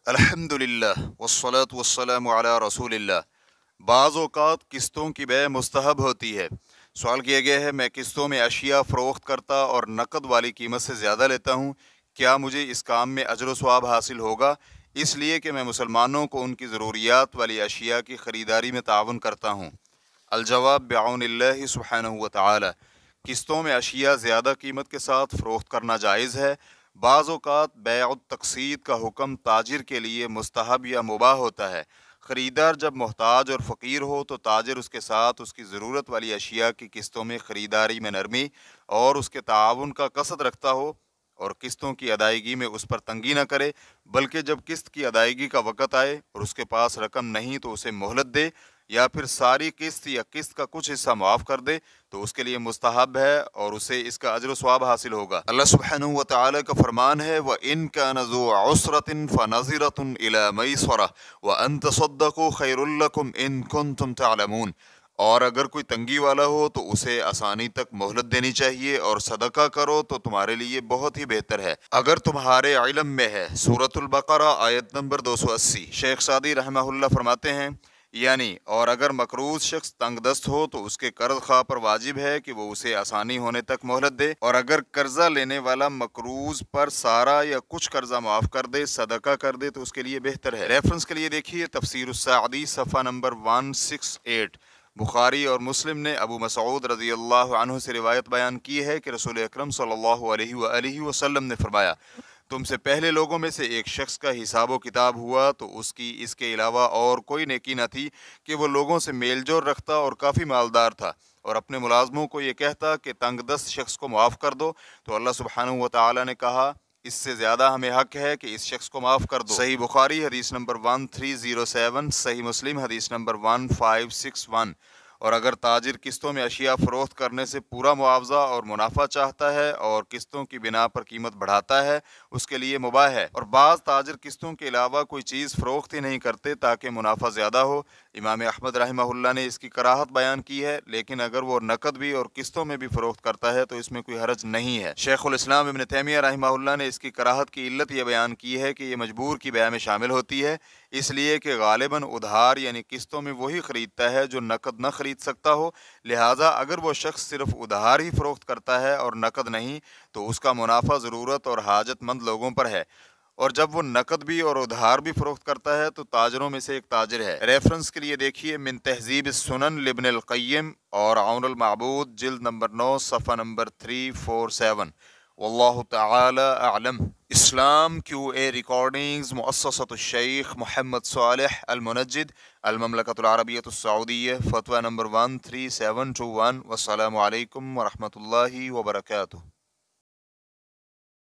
अल्हम्दुलिल्लाह वस्सलातु वस्सलामु अला रसूलिल्लाह। बाज़ औक़ात किस्तों की बै मुस्तहब होती है। सवाल किया गया है, मैं किस्तों में अशिया फ़रोख्त करता और नकद वाली कीमत से ज़्यादा लेता हूँ, क्या मुझे इस काम में अजर व सवाब हासिल होगा? इसलिए कि मैं मुसलमानों को उनकी ज़रूरियात वाली अशिया की ख़रीदारी में ताउन करता हूँ। अलजवाब बिऔनिल्लाहि सुब्हानहु व तआला। किस्तों में अशिया ज़्यादा कीमत के साथ फ़रोख्त करना जायज़ है। बाज़ औक़ात बैउत तक़सीद का हुक्म ताजिर के लिए मुस्तहब या मुबाह होता है। ख़रीदार जब मोहताज और फ़कीर हो तो ताजिर उसके साथ उसकी ज़रूरत वाली अशिया की किस्तों में ख़रीदारी में नरमी और उसके ताउन का कसद रखता हो और किस्तों की अदायगी में उस पर तंगी न करे, बल्कि जब किस्त की अदायगी का वक़्त आए और उसके पास रकम नहीं तो उसे मोहलत दे या फिर सारी किस्त या किस्त का कुछ हिस्सा मुआफ़ कर दे तो उसके लिए मुस्तहब है और उसे इसका अजर सवाब हासिल होगा। अल्लाह सुब्हानहु व तआला का फरमान है, व इन कान ज़ू उसरतिन फनज़िरतुन इला मयसरा व अन तसद्दक़ू खैरुल लकुम इन कुंतुम तअलमून। और अगर कोई तंगी वाला हो तो उसे आसानी तक मोहलत देनी चाहिए और सदका करो तो तुम्हारे लिए बहुत ही बेहतर है अगर तुम्हारे इल्म में है। सूरतुल बकरा आयत नंबर 280। शेख सादी रहमहुल्लाह फरमाते हैं, यानी और अगर मकरूज शख्स तंगदस्त हो तो उसके कर्ज खा पर वाजिब है कि वो उसे आसानी होने तक मोहलत दे, और अगर कर्जा लेने वाला मकरूज पर सारा या कुछ कर्जा माफ कर दे, सदका कर दे तो उसके लिए बेहतर है। रेफरेंस के लिए देखिए तफसीर उस-सादी सफ़ा नंबर 168। बुखारी और मुस्लिम ने अबू मसऊद रज़ी अल्लाह अन्हु से रिवायत बयान की है कि रसूल अकरम सल्लल्लाहु अलैहि वसल्लम ने फरमाया, तुमसे पहले लोगों में से एक शख्स का हिसाब किताब हुआ तो उसकी इसके अलावा और कोई नेकी न थी कि वो लोगों से मेलजोल रखता और काफ़ी मालदार था और अपने मुलाजमों को ये कहता कि तंगदस्त शख्स को माफ़ कर दो, तो अल्लाह सुब्हानहु व तआला ने कहा, इससे ज़्यादा हमें हक है कि इस शख्स को माफ़ कर दो। सही बुखारी हदीस नंबर 1307, सही मुस्लिम हदीस नंबर 1561। और अगर ताजिर किस्तों में अशिया फ़रोख्त करने से पूरा मुआवजा और मुनाफा चाहता है और किस्तों की बिना पर कीमत बढ़ाता है, उसके लिए मुबाह है। और बाज़ ताजिर किस्तों के अलावा कोई चीज़ फ़रोख्त ही नहीं करते ताकि मुनाफा ज़्यादा हो। इमाम अहमद रहमहुल्लाह ने इसकी कराहत बयान की है, लेकिन अगर वो नकद भी और किस्तों में भी फ़रोख्त करता है तो इसमें कोई हरज नहीं है। शेखुल इस्लाम इब्न तैमिया रहमहुल्लाह ने इसकी कराहत की इल्लत यह बयान की है कि यह मजबूर की बैया में शामिल होती है, इसलिए कि गालिबन उधार यानी किस्तों में वही ख़रीदता है जो नकद न ख़रीद सकता हो। लिहाजा अगर वो शख्स सिर्फ उधार ही फ़रोख्त करता है और नकद नहीं तो उसका मुनाफा ज़रूरत और हाजतमंद लोगों पर है, और जब वो नकद भी और उधार भी फ़रोख्त करता है तो ताजरों में से एक ताजिर है। रेफरेंस के लिए देखिए मिन तहज़ीब सुनन लिब्न अल क़य्यिम और औनुल मअबूद जिल्द नंबर 9 सफ़ा नंबर 347। वल्लाहु तआला अअलम। इस्लाम QA रिकॉर्डिंग्स मुअस्ससतुश शेख मोहम्मद सालेह अल मुनज्जिद अल ममलकतुल अरबिय्यतुस सऊदिय्या, फतवा नंबर 13721। वस्सलामु अलैकुम व रहमतुल्लाहि व बरकातुहू।